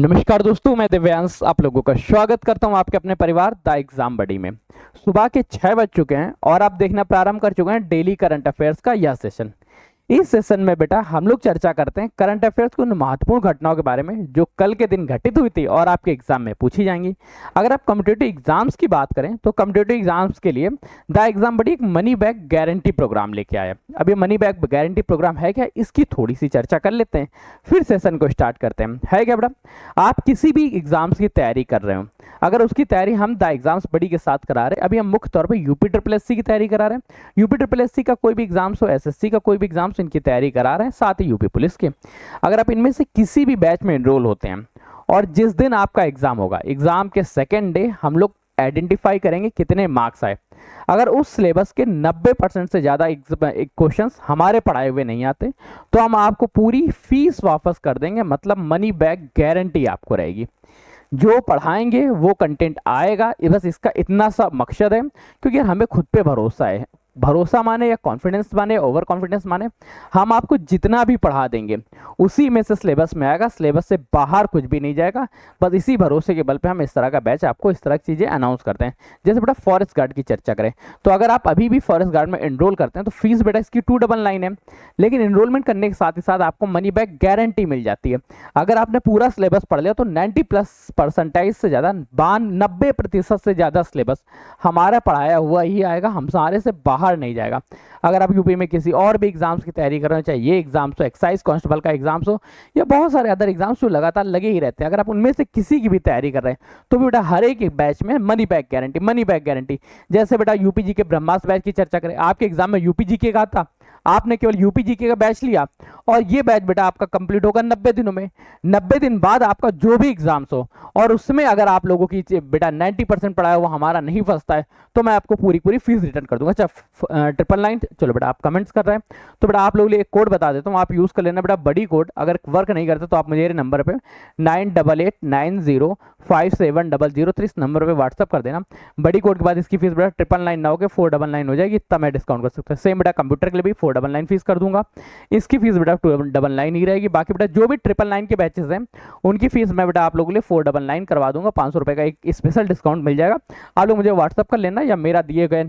नमस्कार दोस्तों, मैं दिव्यांश आप लोगों का स्वागत करता हूं आपके अपने परिवार द एग्जाम बडी में। सुबह के 6 बज चुके हैं और आप देखना प्रारंभ कर चुके हैं डेली करंट अफेयर्स का यह सेशन। इस सेशन में बेटा हम लोग चर्चा करते हैं करंट अफेयर्स की उन महत्वपूर्ण घटनाओं के बारे में जो कल के दिन घटित हुई थी और आपके एग्जाम में पूछी जाएंगी। अगर आप कॉम्पिटिटिव एग्जाम्स की बात करें तो कॉम्पिटिटिव एग्जाम्स के लिए द एग्जाम बड़ी एक मनी बैक गारंटी प्रोग्राम लेके आया। अब ये मनी बैक गारंटी प्रोग्राम है क्या, इसकी थोड़ी सी चर्चा कर लेते हैं, फिर सेशन को स्टार्ट करते हैं। है क्या बेटा, आप किसी भी एग्जाम्स की तैयारी कर रहे हो, अगर उसकी तैयारी हम द एग्जाम्स बड़ी के साथ करा रहे हैं, अभी हम मुख्य तौर पर यूपी ट्रिपल एससी की तैयारी करा रहे हैं। यूपी ट्रिपल एससी का कोई भी एग्जाम्स हो, एसएससी का कोई भी एग्जाम्स, इनकी तैयारी करा रहे हैं, साथ ही यूपी पुलिस के। अगर आप इनमें से किसी भी बैच में एनरोल होते हैं और जिस दिन आपका एग्जाम होगा, एग्जाम के सेकेंड डे हम लोग आइडेंटिफाई करेंगे कितने मार्क्स आए। अगर उस सिलेबस के 90% से ज़्यादा क्वेश्चंस हमारे पढ़ाए हुए नहीं आते तो हम आपको पूरी फीस वापस कर देंगे, मतलब मनी बैक गारंटी आपको रहेगी। जो पढ़ाएंगे वो कंटेंट आएगा, बस इसका इतना सा मकसद है, क्योंकि हमें खुद पे भरोसा है। भरोसा माने या कॉन्फिडेंस माने, ओवर कॉन्फिडेंस माने, हम आपको जितना भी पढ़ा देंगे उसी में से सिलेबस में आएगा, सिलेबस से बाहर कुछ भी नहीं जाएगा। बस इसी भरोसे के बल पे हम इस तरह का बैच आपको इस तरह की चीज़ें अनाउंस करते हैं। जैसे बेटा फॉरेस्ट गार्ड की चर्चा करें तो अगर आप अभी भी फॉरेस्ट गार्ड में एनरोल करते हैं तो फीस बेटा इसकी 299 है, लेकिन एनरोलमेंट करने के साथ ही साथ आपको मनी बैक गारंटी मिल जाती है। अगर आपने पूरा सिलेबस पढ़ लिया तो 90+ % से ज़्यादा 90% से ज़्यादा सिलेबस हमारा पढ़ाया हुआ ही आएगा, हम सारे से बाहर नहीं जाएगा। अगर आप यूपी में किसी और भी एग्जाम्स की तैयारी कर रहे हो, चाहे ये एग्जाम्स हो, एक्साइज कांस्टेबल का एग्जाम्स हो या बहुत सारे अदर एग्जाम्स जो लगातार लगे ही रहते हैं, अगर आप उनमें से किसी की भी तैयारी कर रहे हैं तो भी बेटा हर एक बैच में money back guarantee, money back guarantee. जैसे बेटा यूपी जी के ब्रह्मास्त्र बैच की चर्चा करें, आपके एग्जाम में यूपी जी के का था, आपने केवल यूपी जी के का बैच लिया और ये बैच बेटा आपका कंप्लीट होगा 90 दिनों में। 90 दिन बाद आपका जो भी एग्जाम्स हो और उसमें अगर आप लोगों की बेटा 90% पढ़ाया हुआ हमारा नहीं फंसता है तो मैं आपको पूरी फीस रिटर्न कर दूंगा। अच्छा 999, चलो बेटा आप कमेंट्स कर रहे हैं तो बेटा आप लोगों के लिए एक कोड बता देता हूँ, आप यूज कर लेना बेटा बड़ी कोड। अगर वर्क नहीं करते तो आप मुझे नंबर पे 9889057003 इस नंबर पे व्हाट्सअप कर देना। बड़ी कोड के बाद इसकी फीस बेटा 999 ना होकर 499 हो जाएगी, तब मैं डिस्काउंट कर सकता हूँ। सेम बेटा कंप्यूटर के लिए भी 499 फीस कर दूंगा, इसकी फीस बेटा 299 ही रहेगी। बाकी बेटा जो भी 999 के बैचेस हैं उनकी फीस मैं बेटा आप लोगों के लिए 499 करवा दूंगा, 500 रुपये का एक स्पेशल डिस्काउंट मिल जाएगा। आप लोग मुझे व्हाट्सअप कर लेना या मेरा दिए गए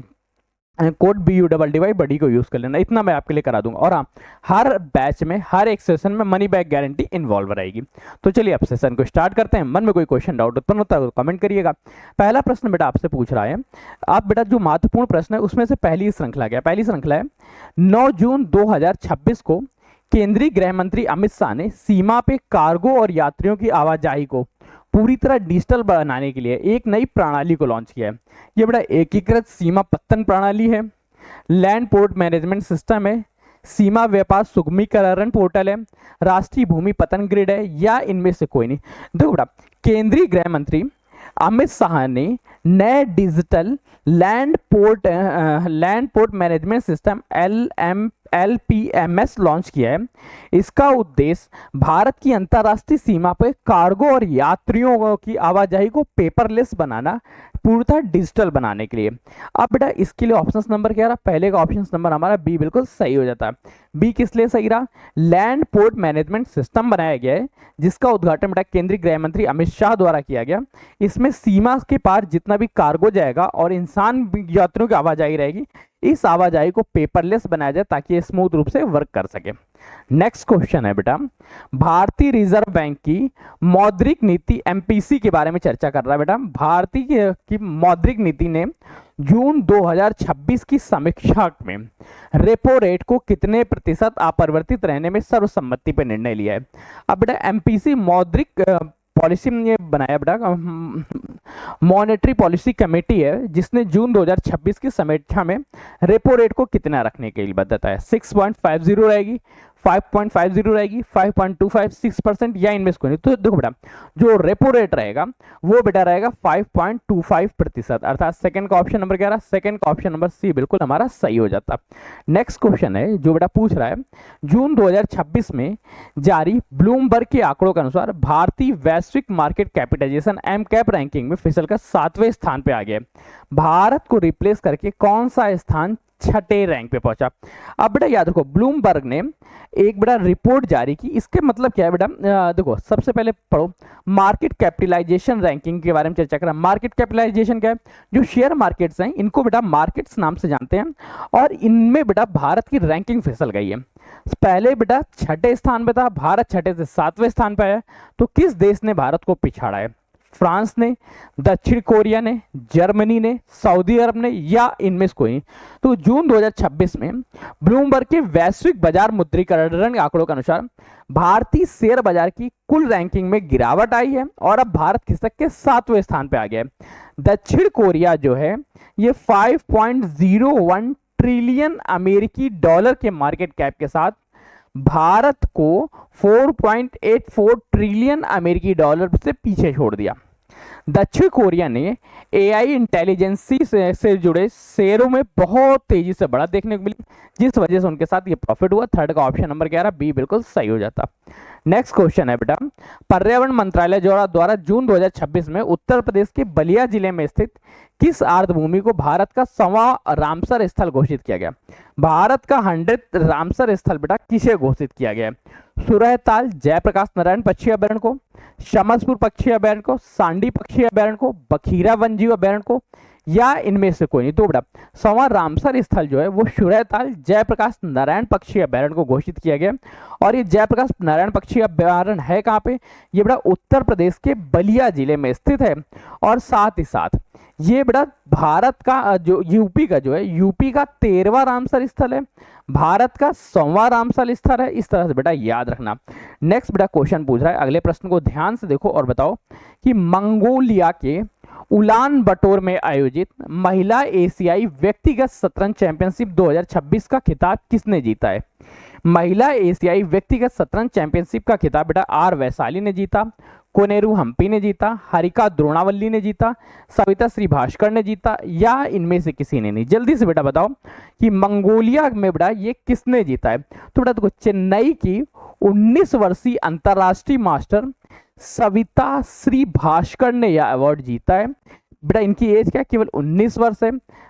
कोड BUDDY बड़ी को यूज कर लेना, इतना मैं आपके लिए करा दूंगा। और हाँ, हर बैच में हर एक सेशन में मनी बैक गारंटी इन्वॉल्व रहेगी। तो चलिए अब सेशन को स्टार्ट करते हैं। मन में कोई क्वेश्चन डाउट उत्पन्न होता है तो कमेंट करिएगा। पहला प्रश्न बेटा आपसे पूछ रहा है, आप बेटा जो महत्वपूर्ण प्रश्न है उसमें से पहली श्रृंखला क्या है? पहली श्रृंखला है 9 जून 2026 को केंद्रीय गृह मंत्री अमित शाह ने सीमा पे कार्गो और यात्रियों की आवाजाही को पूरी तरह डिजिटल बनाने के लिए एक नई प्रणाली को लॉन्च किया है। ये बड़ा एकीकृत सीमा पत्तन प्रणाली है, लैंड पोर्ट मैनेजमेंट सिस्टम है, सीमा व्यापार सुगमीकरण पोर्टल है, राष्ट्रीय भूमि पतन ग्रिड है, या इनमें से कोई नहीं। देखो बेटा, केंद्रीय गृह मंत्री अमित शाह ने नए digital land port management system LPMS launch किया है। इसका उद्देश्य भारत की अंतर्राष्ट्रीय सीमा पर कार्गो और यात्रियों की आवाजाही को पेपरलेस बनाना, पूर्णतः डिजिटल बनाने के लिए। अब बेटा इसके लिए ऑप्शन नंबर क्या रहा? पहले का ऑप्शन नंबर हमारा बी बिल्कुल सही हो जाता है। बी किस लिए सही रहा? लैंड पोर्ट मैनेजमेंट सिस्टम बनाया गया है जिसका उद्घाटन बेटा केंद्रीय गृह मंत्री अमित शाह द्वारा किया गया। इसमें सीमा के पार जितना भी कार्गो जाएगा और इंसान यात्रियों की आवाजाही रहेगी, इस आवाजाही को पेपरलेस बनाया जाए ताकि ये स्मूथ रूप से वर्क कर सके। नेक्स्ट क्वेश्चन है बेटा, भारतीय रिजर्व बैंक की मौद्रिक नीति MPC के बारे में चर्चा कर रहा है बेटा। भारतीय की मौद्रिक नीति ने जून 2026 की समीक्षा में रेपो रेट को कितने प्रतिशत अपरिवर्तित रहने में सर्वसम्मति पर निर्णय लिया है? अब बेटा MPC मौद्रिक पॉलिसी ने बनाया बेटा, मॉनेटरी पॉलिसी कमेटी है जिसने जून 2026 की समीक्षा में रेपो रेट को कितना रखने के लिए बताया है। 6.50 रहेगी, 5.50 रहेगी, 5.25, 6% या इनमें से कोई नहीं। तो देखो बेटा जो रेपो रेट रहेगा वो बेटा रहेगा 5.25%, अर्थात सेकंड का ऑप्शन नंबर क्या रहा? सेकंड का ऑप्शन नंबर सी बिल्कुल हमारा सही हो जाता। नेक्स्ट क्वेश्चन है जो बेटा पूछ रहा है, जून 2026 में जारी ब्लूमबर्ग के आंकड़ों के अनुसार भारतीय वैश्विक मार्केट कैपिटलाइजेशन MCAP रैंकिंग में फिसल कर 7वें स्थान पे आ गया। भारत को रिप्लेस करके कौन सा स्थान छठे रैंक पे पहुंचा। अब बेटा याद रखो, ब्लूमबर्ग ने एक बड़ा रिपोर्ट जारी की। इसके मतलब क्या है बेटा, देखो सबसे पहले पढ़ो मार्केट कैपिटलाइजेशन रैंकिंग के बारे में चर्चा करा। मार्केट कैपिटलाइजेशन क्या है, जो शेयर मार्केट्स हैं इनको बेटा मार्केट्स नाम से जानते हैं, और इनमें बेटा भारत की रैंकिंग फिसल गई है। पहले बेटा छठे स्थान पे था, भारत छठे से सातवें स्थान पे आया। तो किस देश ने भारत को पिछाड़ा है, फ्रांस ने, दक्षिण कोरिया ने, जर्मनी ने, सऊदी अरब ने, या इनमें से कोई नहीं। तो जून 2026 में ब्लूमबर्ग के वैश्विक बाजार मुद्रीकरण के आंकड़ों के अनुसार भारतीय शेयर बाजार की कुल रैंकिंग में गिरावट आई है और अब भारत खिसक के सातवें स्थान पे आ गया है। दक्षिण कोरिया जो है ये 5.01 ट्रिलियन अमेरिकी डॉलर के मार्केट कैप के साथ भारत को 4.84 ट्रिलियन अमेरिकी डॉलर से पीछे छोड़ दिया। दक्षिण कोरिया ने एआई इंटेलिजेंसी से जुड़े शेयरों में बहुत तेजी से बढ़ा देखने को मिली, जिस वजह से उनके साथ ये प्रॉफिट हुआ। थर्ड का ऑप्शन नंबर 11 बी बिल्कुल सही हो जाता। नेक्स्ट क्वेश्चन है बेटा, पर्यावरण मंत्रालय द्वारा जून 2026 में उत्तर प्रदेश के बलिया जिले में स्थित किस आर्द्रभूमि को भारत का 100वां रामसर स्थल घोषित किया गया। भारत का 100th रामसर स्थल बेटा किसे घोषित किया गया है। सुरहताल जयप्रकाश नारायण पक्षी अभ्यारण्य को, शमसपुर पक्षी अभ्यारण्य को, सांडी पक्षी अभ्यारण्य को, बखीरा वन्यजीव अभ्यारण्य को, या इनमें से कोई नहीं। तो बेटा 100वां रामसर स्थल जो है वो सुरहताल जयप्रकाश नारायण पक्षी अभ्यारण्य को घोषित किया गया। और ये जयप्रकाश नारायण पक्षी अभ्यारण्य है कहाँ पे, ये बेटा उत्तर प्रदेश के बलिया जिले में स्थित है। और साथ ही साथ ये बेटा भारत का जो यूपी का जो है, यूपी का 13वां रामसर स्थल है, भारत का 100वां रामसर स्थल है। इस तरह से बेटा याद रखना। नेक्स्ट बेटा क्वेश्चन पूछ रहा है, अगले प्रश्न को ध्यान से देखो और बताओ कि मंगोलिया के उलान बटोर में आयोजित महिला एशियाई व्यक्तिगत शतरंज चैंपियनशिप 2026 का खिताब किसने जीता है। महिला एशियाई व्यक्तिगत शतरंज चैंपियनशिप का खिताब बेटा आर वैशाली ने जीता, कोनेरू हम्पी ने जीता, हरिका द्रोणावल्ली ने जीता, सविता श्री भास्कर ने जीता, या इनमें से किसी ने नहीं। जल्दी से बेटा बताओ कि मंगोलिया में बेटा ये किसने जीता है। तो बेटा देखो, चेन्नई की 19 वर्षीय अंतरराष्ट्रीय मास्टर सविता श्री भास्कर ने यह अवार्ड जीता है। बेटा इनकी एज क्या, केवल 19 वर्ष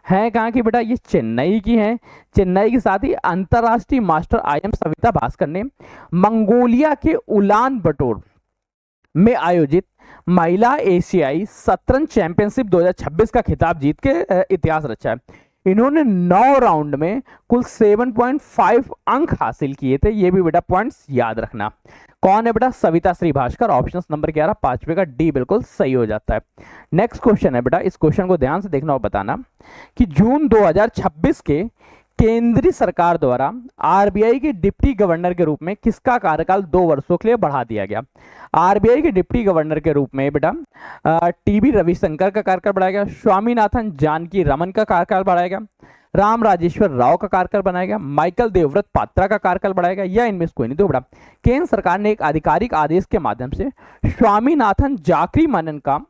है कहाँ की बेटा, ये चेन्नई की हैं। चेन्नई के साथ ही अंतरराष्ट्रीय मास्टर आईएम सविता भास्कर ने मंगोलिया के उलान बटोर में आयोजित महिला एशियाई शतरंज चैंपियनशिप 2026 का खिताब जीत के इतिहास रचा है। इन्होंने 9 राउंड में कुल 7.5 अंक हासिल किए थे। ये भी बेटा पॉइंट्स याद रखना। कौन है बेटा, सविता श्री भास्कर। ऑप्शन नंबर 11 पांचवे का डी बिल्कुल सही हो जाता है। नेक्स्ट क्वेश्चन है बेटा, इस क्वेश्चन को ध्यान से देखना और बताना कि जून 2026 के केंद्रीय सरकार द्वारा आरबीआई के डिप्टी गवर्नर के रूप में किसका कार्यकाल 2 वर्षों के लिए बढ़ा दिया गया। आरबीआई के डिप्टी गवर्नर के रूप में बेटा टीबी रविशंकर का कार्यकाल बढ़ाया गया, स्वामीनाथन जानकी रमन का कार्यकाल बढ़ाया गया, राम राजेश्वर राव का कार्यकाल बनाया गया, माइकल देवव्रत पात्रा का कार्यकाल बढ़ाया गया, या इनमें से कोई नहीं। तो बेटा केंद्र सरकार ने एक आधिकारिक आदेश के माध्यम से स्वामीनाथन जाकरी मनन का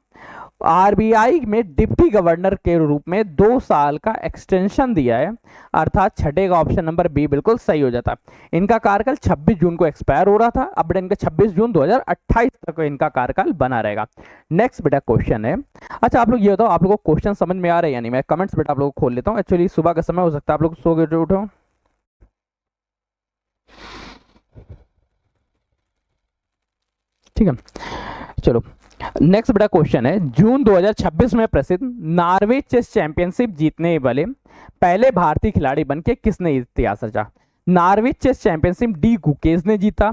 आरबीआई में डिप्टी गवर्नर के रूप में 2 साल का एक्सटेंशन दिया है, अर्थात छठे का ऑप्शन नंबर बी बिल्कुल सही हो जाता है। इनका कार्यकाल 26 जून को एक्सपायर हो रहा था, अब इनका 26 जून 2028 तक इनका कार्यकाल बना रहेगा। नेक्स्ट बेटा क्वेश्चन है, अच्छा आप लोग ये बताओ आप लोगों को क्वेश्चन समझ में आ रहा है यानी, मैं कमेंट्स बेटा आप लोग को खोल लेता हूँ। एक्चुअली सुबह का समय हो सकता है आप लोग सो के उठो। ठीक है चलो नेक्स्ट बड़ा क्वेश्चन है, जून 2026 में प्रसिद्ध नॉर्वे चेस चैंपियनशिप जीतने वाले पहले भारतीय खिलाड़ी बनके किसने इतिहास रचा। Norway chess championship D Gukesh ने जीता,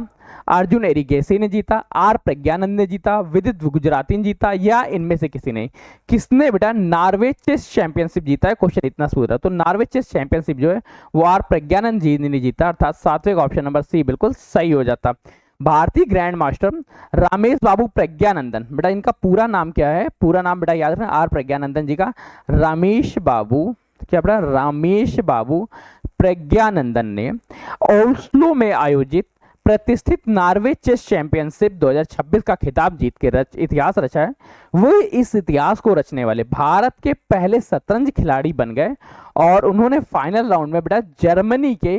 अर्जुन एरिगेसी ने जीता, आर प्रज्ञानंद ने जीता, विदित गुजराती ने जीता, या इनमें से किसी ने। किसने बेटा नॉर्वे चेस चैंपियनशिप जीता है, क्वेश्चन इतना पूछा। तो नॉर्वे चेस चैंपियनशिप जो है वो आर प्रज्ञानंद जी ने जीता, अर्थात सातवें ऑप्शन नंबर सी बिल्कुल सही हो जाता। भारतीय ग्रैंड मास्टर रामेश बाबू प्रज्ञानंदन, बेटा इनका पूरा नाम क्या है, पूरा नाम बेटा याद रखना आर प्रज्ञानंदन जी का। रामेश बाबू क्या बेटा, रामेश बाबू प्रज्ञानंदन ने ओस्लो में आयोजित प्रतिष्ठित नॉर्वे चेस चैंपियनशिप 2026 का खिताब जीत के इतिहास रचा है। वो इस इतिहास को रचने वाले भारत के पहले शतरंज खिलाड़ी बन गए और उन्होंने फाइनल राउंड में बेटा जर्मनी के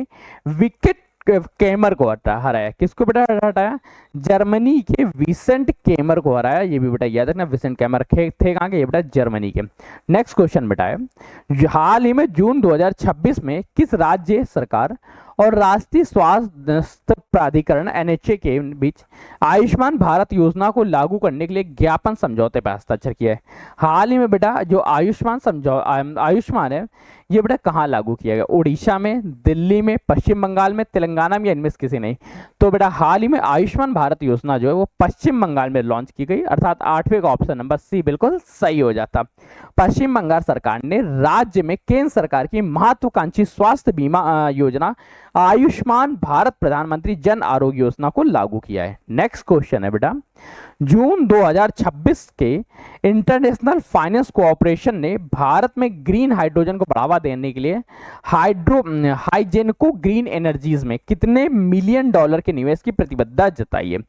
विकेट केमर को हराया। किसको बेटा हटाया, जर्मनी के विसेंट केमर को हराया। ये भी बेटा याद रखना, विसेंट केमर थे कहाँ के, ये बेटा जर्मनी के। नेक्स्ट क्वेश्चन बेटा है, हाल ही में जून 2026 में किस राज्य सरकार और राष्ट्रीय स्वास्थ्य प्राधिकरण एनएचए के बीच आयुष्मान भारत योजना को लागू करने के लिए ज्ञापन समझौते पर हस्ताक्षर किया है? हाल ही में बेटा जो आयुष्मान है ये बेटा कहाँ लागू किया गया? उड़ीसा में, दिल्ली में, पश्चिम बंगाल में, तेलंगाना में, या इनमें से किसी नहीं? तो बेटा हाल ही में आयुष्मान भारत योजना जो है वो पश्चिम बंगाल में लॉन्च की गई, अर्थात 8वें का ऑप्शन नंबर सी बिल्कुल सही हो जाता। पश्चिम बंगाल सरकार ने राज्य में केंद्र सरकार की महत्वाकांक्षी स्वास्थ्य बीमा योजना आयुष्मान भारत प्रधानमंत्री जन आरोग्य योजना को लागू किया है। नेक्स्ट क्वेश्चन है बेटा, जून 2026 के इंटरनेशनल फाइनेंस कोऑपरेशन ने भारत में ग्रीन हाइड्रोजन को बढ़ावा देने के लिए हाइजेनको ग्रीन एनर्जीज में कितने मिलियन डॉलर के निवेश की प्रतिबद्धता जताई है?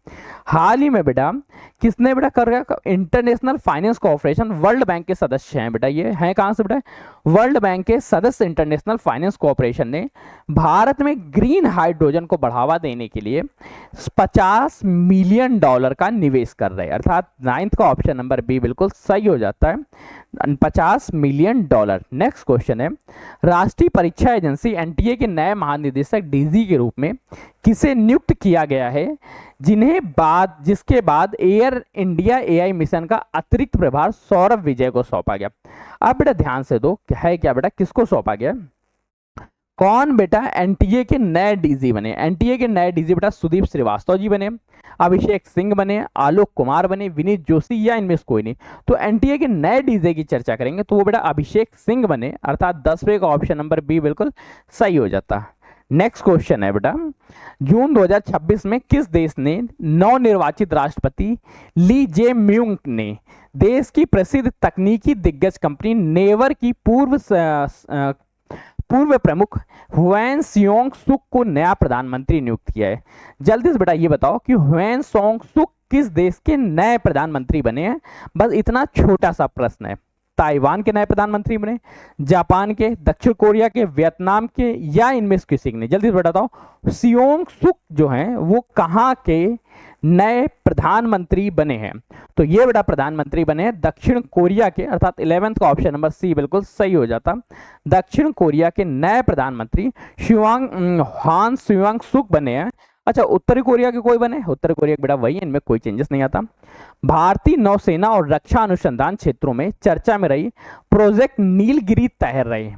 हाल ही में बेटा किसने बेटा कर रहा? International finance cooperation world bank के सदस्य हैं बेटा, ये हैं कहां से बेटा? वर्ल्ड बैंक के सदस्य इंटरनेशनल फाइनेंस कोऑपरेशन ने भारत में ग्रीन हाइड्रोजन को बढ़ावा देने के लिए 50 मिलियन डॉलर का निवेश कर रहे हैं, अर्थात 9th का ऑप्शन नंबर बी बिल्कुल सही हो जाता है, 50 मिलियन डॉलर। नेक्स्ट क्वेश्चन है, राष्ट्रीय परीक्षा एजेंसी एनटीए के नए महानिदेशक डीजी के रूप में किसे नियुक्त किया गया है, जिसके बाद एयर इंडिया एआई मिशन का अतिरिक्त प्रभार सौरभ विजय को सौंपा गया? अब बेटा ध्यान से दो, है क्या बेटा, किसको सौंपा गया? कौन बेटा एनटीए के नए डीजी बने? एनटीए के नए डीजी बेटा सुदीप श्रीवास्तव जी बने, अभिषेक सिंह बने, आलोक कुमार बने, विनीत जोशी, या इनमें से कोई नहीं? तो एनटीए के नए डीजी की चर्चा करेंगे तो वो बेटा अभिषेक सिंह बने, अर्थात 10वें का ऑप्शन नंबर बी बिल्कुल सही हो जाता। नेक्स्ट क्वेश्चन है बेटा, जून 2026 में किस देश ने नवनिर्वाचित राष्ट्रपति ली जे म्यूंग ने देश की प्रसिद्ध तकनीकी दिग्गज कंपनी नेवर की पूर्व प्रमुख हुएन सियोंग सुक को नया प्रधानमंत्री नियुक्त किया है? जल्दी से बेटा ये बताओ कि हुएन सोंग सुक किस देश के नए प्रधानमंत्री बने हैं? बस इतना छोटा सा प्रश्न है। ताइवान के नए प्रधानमंत्री बने, जापान के, दक्षिण कोरिया के, वियतनाम के, या इनमें से किसी के नहीं? जल्दी से बताओ, सियोंग सुक जो हैं वो कहाँ के नए प्रधानमंत्री बने हैं? तो ये बेटा प्रधानमंत्री बने हैं दक्षिण कोरिया के, अर्थात 11th का ऑप्शन नंबर सी बिल्कुल सही हो जाता। दक्षिण कोरिया के नए प्रधानमंत्री हान स्यूंग सुक बने हैं। अच्छा, उत्तरी कोरिया के कोई बने? उत्तरी कोरिया बेटा वही है, इनमें कोई चेंजेस नहीं आता। भारतीय नौसेना और रक्षा अनुसंधान क्षेत्रों में चर्चा में रही प्रोजेक्ट नीलगिरी तैर रहे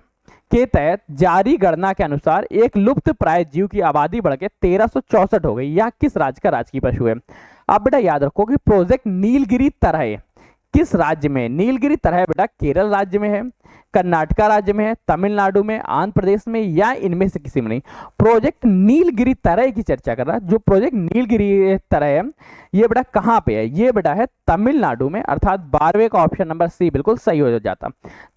के तहत जारी गणना के अनुसार एक लुप्त प्राय जीव की आबादी बढ़कर 1364 हो गई। यह किस राज्य का राजकीय पशु है? अब बेटा याद रखो कि प्रोजेक्ट नीलगिरी तरह किस राज्य में? नीलगिरी तरह बेटा केरल राज्य में है, कर्नाटका राज्य में है, तमिलनाडु में, आंध्र प्रदेश में, या इनमें से किसी में नहीं? प्रोजेक्ट नीलगिरी तरह की चर्चा कर रहा है। जो प्रोजेक्ट नीलगिरी तरह है ये बेटा कहाँ पे है? ये बेटा है तमिलनाडु में, अर्थात 12वें का ऑप्शन नंबर सी बिल्कुल सही हो जाता।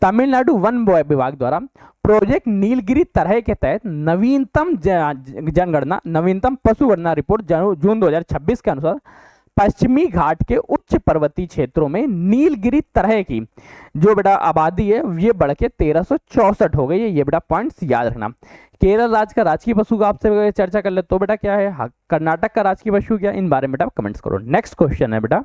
तमिलनाडु वन विभाग द्वारा प्रोजेक्ट नीलगिरी तरह के तहत नवीनतम जनगणना, नवीनतम पशु गणना रिपोर्ट जून 2026 के अनुसार पश्चिमी घाट के उच्च पर्वतीय क्षेत्रों में नीलगिरी तरह की जो बेटा आबादी है ये बढ़ के 1364 हो गई है। ये बेटा पॉइंट्स याद रखना। केरल राज्य का राजकीय पशु का आपसे चर्चा कर ले तो बेटा क्या है? कर्नाटक का राजकीय पशु क्या? इन बारे में बेटा कमेंट्स करो। नेक्स्ट क्वेश्चन है बेटा,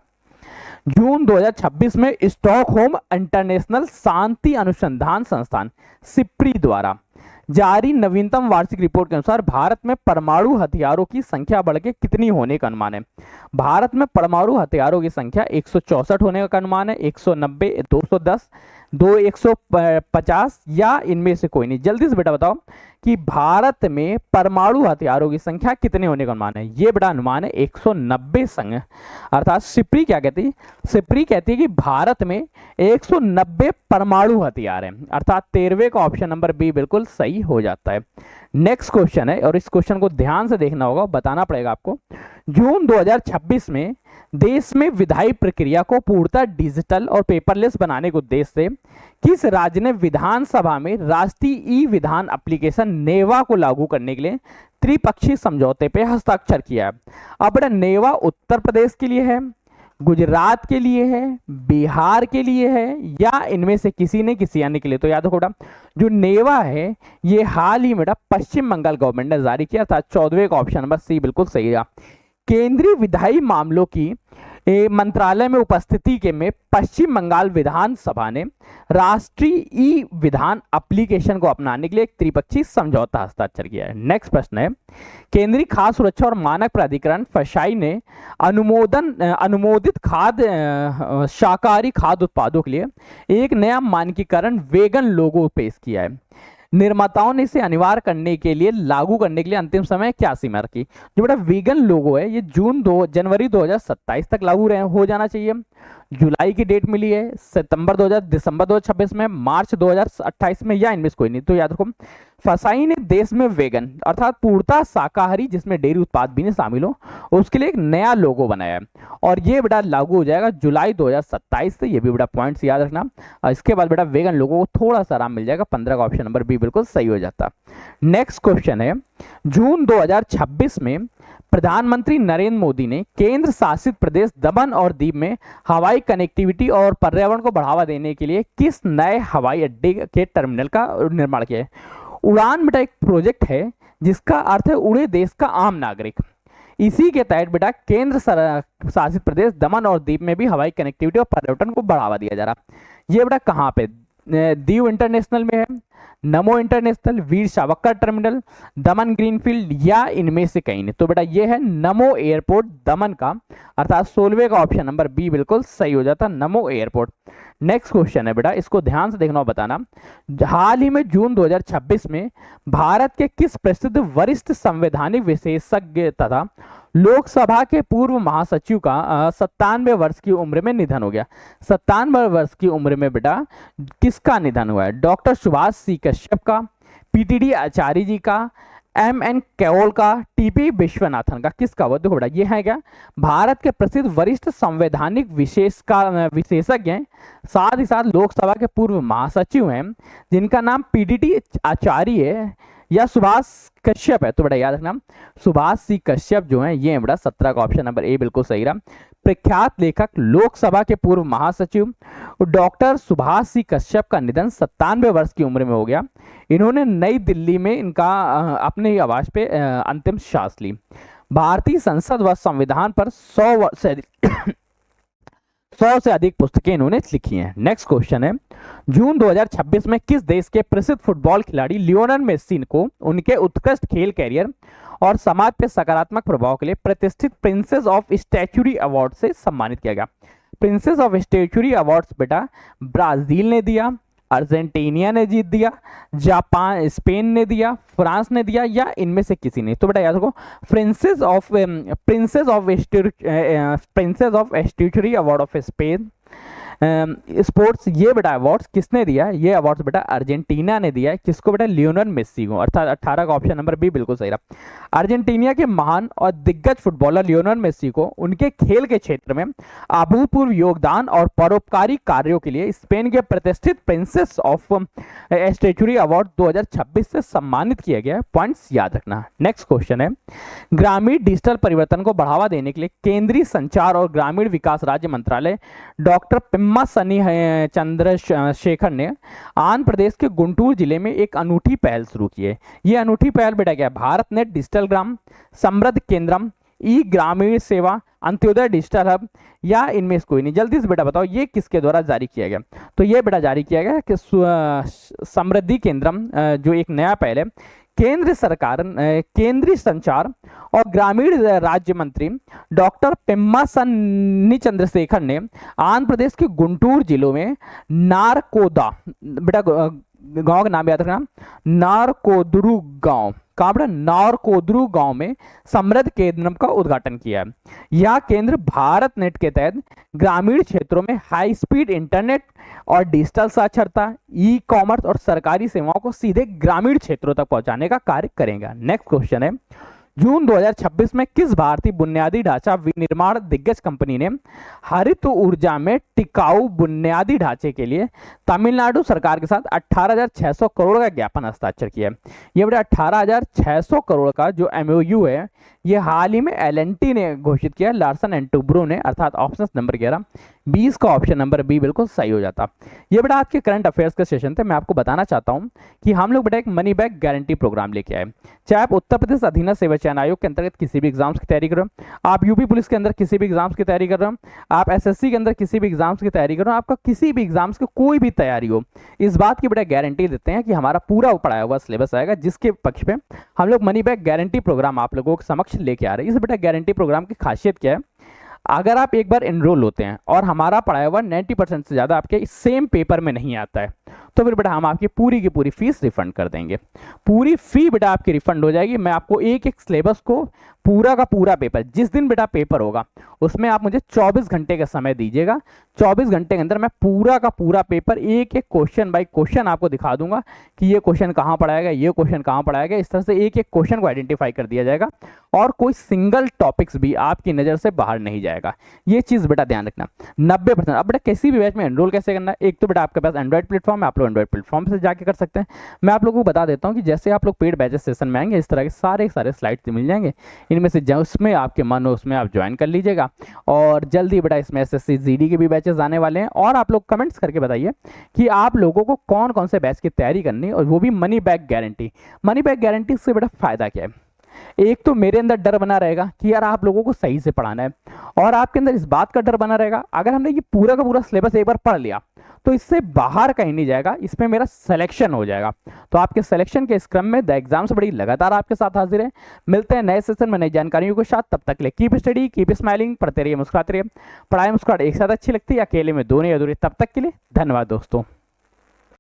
जून 2026 में स्टॉकहोम इंटरनेशनल शांति अनुसंधान संस्थान सिप्री द्वारा जारी नवीनतम वार्षिक रिपोर्ट के अनुसार भारत में परमाणु हथियारों की संख्या बढ़ के कितनी होने का अनुमान है? भारत में परमाणु हथियारों की संख्या 164 होने का अनुमान है, 190, 210, 150, या इनमें से कोई नहीं? जल्दी से बेटा बताओ कि भारत में परमाणु हथियारों की संख्या कितने होने का अनुमान है? ये बेटा अनुमान है 190 संघ, अर्थात सिप्री क्या कहती है? सिप्री कहती है कि भारत में 190 परमाणु हथियार हैं, अर्थात 13वें का ऑप्शन नंबर बी बिल्कुल सही हो जाता है। नेक्स्ट क्वेश्चन है और इस क्वेश्चन को ध्यान से देखना होगा, बताना पड़ेगा आपको। जून 2026 में देश में विधायी प्रक्रिया को पूर्णतः डिजिटल और पेपरलेस बनाने के उद्देश्य से किस राज्य ने विधानसभा में राष्ट्रीय ई विधान एप्लीकेशन नेवा को लागू करने के लिए त्रिपक्षीय समझौते पे हस्ताक्षर किया है? अब नेवा उत्तर प्रदेश के लिए है, गुजरात के लिए है, बिहार के लिए है, या इनमें से किसी ने किसी अन्य के लिए? तो याद रखो बेटा जो नेवा है ये हाल ही में पश्चिम बंगाल गवर्नमेंट ने जारी किया था। 14वें का ऑप्शन नंबर सी बिल्कुल सही है। केंद्रीय विधायी मामलों की मंत्रालय में उपस्थिति के में पश्चिम बंगाल विधानसभा ने राष्ट्रीय ई विधान एप्लीकेशन को अपनाने के लिए एक त्रिपक्षीय समझौता हस्ताक्षर किया है। नेक्स्ट प्रश्न है, केंद्रीय खाद्य सुरक्षा और मानक प्राधिकरण फसाई ने अनुमोदित खाद्य शाकाहारी खाद्य उत्पादों के लिए एक नया मानकीकरण वेगन लोगो पेश किया है। निर्माताओं ने इसे अनिवार्य करने के लिए लागू करने के लिए अंतिम समय क्या सीमा रखी? जो बेटा वीगन लोगो है ये जनवरी 2027 तक लागू हो जाना चाहिए। जुलाई की डेट मिली है, दिसंबर 2026 में, मार्च 2028 में, या इनमें से कोई नहीं। तो याद रखो, फसाई ने देश में वेगन अर्थात पूर्णतः शाकाहारी जिसमें डेयरी उत्पाद भी नहीं शामिल हो उसके लिए एक नया लोगो बनाया है और ये बेटा लागू हो जाएगा जुलाई 2027 से। ये भी बेटा पॉइंट्स याद रखना। इसके बाद बेटा वेगन लोगो को थोड़ा सा आराम मिल जाएगा, 15 का ऑप्शन नंबर बी बिल्कुल सही हो जाता। नेक्स्ट क्वेश्चन है, जून 2026 में प्रधानमंत्री नरेंद्र मोदी ने केंद्र शासित प्रदेश दमन और दीव में हवाई कनेक्टिविटी और पर्यावरण को बढ़ावा देने के लिए किस नए हवाई अड्डे के टर्मिनल का निर्माण किया है? उड़ान बेटा एक प्रोजेक्ट है जिसका अर्थ है उड़े देश का आम नागरिक। इसी के तहत बेटा केंद्र शासित प्रदेश दमन और दीव में भी हवाई कनेक्टिविटी और पर्यटन को बढ़ावा दिया जा रहा। ये बेटा कहाँ पे? दीव इंटरनेशनल में है, नमो इंटरनेशनल, वीर सावरकर टर्मिनल, दमन ग्रीनफील्ड, या इनमें से कहीं नहीं। तो बेटा ये है नमो एयरपोर्ट दमन का, अर्थात 16वें का ऑप्शन नंबर बी बिल्कुल सही हो जाता, नमो एयरपोर्ट। नेक्स्ट क्वेश्चन है बेटा, इसको ध्यान से देखना और बताना। हाल ही में जून 2026 में भारत के किस प्रसिद्ध वरिष्ठ संवैधानिक विशेषज्ञ तथा लोकसभा के पूर्व महासचिव का 97 वर्ष की उम्र में निधन हो गया? 97 वर्ष की उम्र में बेटा किसका निधन हुआ है? डॉक्टर सुभाष सी कश्यप का, पीटीडी आचार्य जी का, एमएन केवल का, टीपी विश्वनाथन का, किसका? वो देखो बेटा ये है क्या, भारत के प्रसिद्ध वरिष्ठ संवैधानिक विशेषज्ञ हैं, साथ ही साथ लोकसभा के पूर्व महासचिव हैं जिनका नाम पीटीडी आचार्य है या सुभाष कश्यप है। तो बेटा याद रखना सुभाष सी कश्यप जो है ये बेटा 17 का ऑप्शन नंबर ए बिल्कुल सही रहा। प्रख्यात लेखक लोकसभा के पूर्व महासचिव डॉक्टर सुभाष सी कश्यप का निधन 97 वर्ष की उम्र में हो गया। इन्होंने नई दिल्ली में इनका अपने ही आवास पे अंतिम सांस ली। भारतीय संसद व संविधान पर 100 से अधिक पुस्तकें इन्होंने लिखी हैं। नेक्स्ट क्वेश्चन है, जून 2026 में किस देश के प्रसिद्ध फुटबॉल खिलाड़ी लियोनेल मेस्सी को उनके उत्कृष्ट खेल कैरियर और समाज पे सकारात्मक प्रभाव के लिए प्रतिष्ठित प्रिंसेस ऑफ स्टैच्यूरी अवार्ड से सम्मानित किया गया? प्रिंसेस ऑफ स्टैच्यूरी अवार्ड्स बेटा ब्राजील ने दिया, अर्जेंटीना ने जीत दिया, जापान स्पेन ने दिया, फ्रांस ने दिया, या इनमें से किसी ने? तो बेटा याद रखो princess of statutory award of Spain sports, ये बेटा अवार्ड्स किसने दिया? ये अवार्ड्स बेटा अर्जेंटीना ने दिया है। किसको बेटा? लियोनेल मेस्सी को, अर्थात 18 का ऑप्शन नंबर बी बिल्कुल सही रहा। अर्जेंटीना के महान और दिग्गज फुटबॉलर लियोनेल मेस्सी को उनके खेल के क्षेत्र में अभूतपूर्व योगदान और परोपकारी कार्यों के लिए स्पेन के प्रतिष्ठित प्रिंसेस ऑफ स्टैच्यूरी अवार्ड 2026 से सम्मानित किया गया है। पॉइंट्स याद रखना। नेक्स्ट क्वेश्चन है, ग्रामीण डिजिटल परिवर्तन को बढ़ावा देने के लिए केंद्रीय संचार और ग्रामीण विकास राज्य मंत्रालय डॉक्टर पेम्मा सनी चंद्रशेखर ने आंध्र प्रदेश के गुंटूर जिले में एक अनूठी पहल शुरू की है। ये अनूठी पहल बेटा क्या है? भारत नेट डिजिटल ग्राम, समृद्ध केंद्रम, ई ग्रामीण सेवा, अंत्योदय डिजिटल हब, या इनमें से कोई नहीं। जल्दी से बेटा बताओ ये किसके द्वारा जारी किया गया? तो ये बेटा जारी किया गया कि समृद्धि केंद्रम जो एक नया पहल है, केंद्र सरकार केंद्रीय संचार और ग्रामीण राज्य मंत्री डॉक्टर पेम्मा सन्नी चंद्रशेखर ने आंध्र प्रदेश के गुंटूर जिलों में नारकोदा, बेटा गांव का नाम याद रखना, नारकोदरू गांव, कहाँ बेटा? नारकोदरू गांव में समृद्ध केंद्र का उद्घाटन किया है। यह केंद्र भारत नेट के तहत ग्रामीण क्षेत्रों में हाई स्पीड इंटरनेट और डिजिटल साक्षरता, ई कॉमर्स और सरकारी सेवाओं को सीधे ग्रामीण क्षेत्रों तक पहुंचाने का कार्य करेगा। नेक्स्ट क्वेश्चन है, जून 2026 में किस भारतीय बुनियादी ढांचा विनिर्माण दिग्गज कंपनी ने हरित ऊर्जा में टिकाऊ बुनियादी ढांचे के लिए तमिलनाडु सरकार के साथ 18,600 करोड़ का ज्ञापन हस्ताक्षर किया है? ये बेटा 18,600 करोड़ का जो MOU है ये हाल ही में एलएनटी ने घोषित किया, लार्सन एंड टुब्रो ने, अर्थात ऑप्शन नंबर 11 20 का ऑप्शन नंबर बी बिल्कुल सही हो जाता। ये बेटा आज के करंट अफेयर्स के सेशन थे। मैं आपको बताना चाहता हूँ कि हम लोग बेटा एक मनी बैक गारंटी प्रोग्राम लेके आए। चाहे आप उत्तर प्रदेश अधीनस्थ सेवा चयन आयोग के अंतर्गत किसी भी एग्जाम्स की तैयारी कर रहे हो, आप यूपी पुलिस के अंदर किसी भी एग्जाम्स की तैयारी कर रहे हो, आप एसएससी के अंदर किसी भी एग्जाम्स की तैयारी कर रहे हो, आपका किसी भी एग्जाम्स की कोई भी तैयारी हो, इस बात की बेटा गारंटी देते हैं कि हमारा पूरा पढ़ाया हुआ सिलेबस आएगा, जिसके पक्ष पे हम लोग मनी बैक गारंटी प्रोग्राम आप लोगों के समक्ष लेके आ रहे हैं। इस बेटा गारंटी प्रोग्राम की खासियत क्या है, अगर आप एक बार एनरोल होते हैं और हमारा पढ़ाया हुआ 90% से ज़्यादा आपके सेम पेपर में नहीं आता है, तो फिर बेटा हम आपकी पूरी की पूरी फीस रिफंड कर देंगे। पूरी फी बेटा आपकी रिफंड हो जाएगी। मैं आपको एक एक सिलेबस को पूरा का पूरा पेपर, जिस दिन बेटा पेपर होगा उसमें आप मुझे 24 घंटे का समय दीजिएगा। 24 घंटे के अंदर मैं पूरा का पूरा पेपर एक एक क्वेश्चन बाय क्वेश्चन आपको दिखा दूंगा कि ये क्वेश्चन कहाँ पढ़ाएगा, ये क्वेश्चन कहाँ पढ़ाएगा। इस तरह से एक एक क्वेश्चन को आइडेंटिफाई कर दिया जाएगा और कोई सिंगल टॉपिक्स भी आपकी नज़र से बाहर नहीं जाएगा। ये चीज़ बेटा ध्यान रखना। 90%। अब बेटा किसी भी बैच में एनरोल कैसे करना है, एक तो बेटा आपके पास एंड्रॉइड प्लेटफॉर्म है, आप लोग एंड्रॉइड प्लेटफॉर्म से जाके कर सकते हैं। मैं आप लोगों को बता देता हूँ कि जैसे आप लोग पेड बैचेस सेशन में आएंगे, इस तरह के सारे स्लाइड्स मिल जाएंगे। इनमें से उसमें आपके मन हो उसमें आप ज्वाइन कर लीजिएगा। और जल्दी बेटा इसमें एसएससी जीडी के भी बैचेस आने वाले हैं। और आप लोग कमेंट्स करके बताइए कि आप लोगों को कौन कौन से बैच की तैयारी करनी है, और वो भी money back guarantee. Money back guarantee से बेटा फायदा क्या है, एक तो मेरे अंदर डर बना रहेगा कि यार आप लोगों को सही से पढ़ाना है, और आपके अंदर इस बात का डर बना रहेगा अगर हमने ये पूरा का पूरा सिलेबस एक बार पढ़ लिया तो इससे बाहर कहीं नहीं जाएगा, इसमें मेरा सिलेक्शन हो जाएगा। तो आपके सिलेक्शन के इस क्रम में द एग्जाम्स बड़ी लगातार आपके साथ हाजिर है। मिलते हैं नए सेशन में नई जानकारियों के साथ। तब तक के लिए कीप स्टडी, कीप स्माइलिंग, पढ़ते रहिए, मुस्कुराते रहिए। पढ़ाई मुस्कुराहट एक साथ अच्छी लगती है, अकेले में दोनों अधूरी। तब तक के लिए धन्यवाद दोस्तों।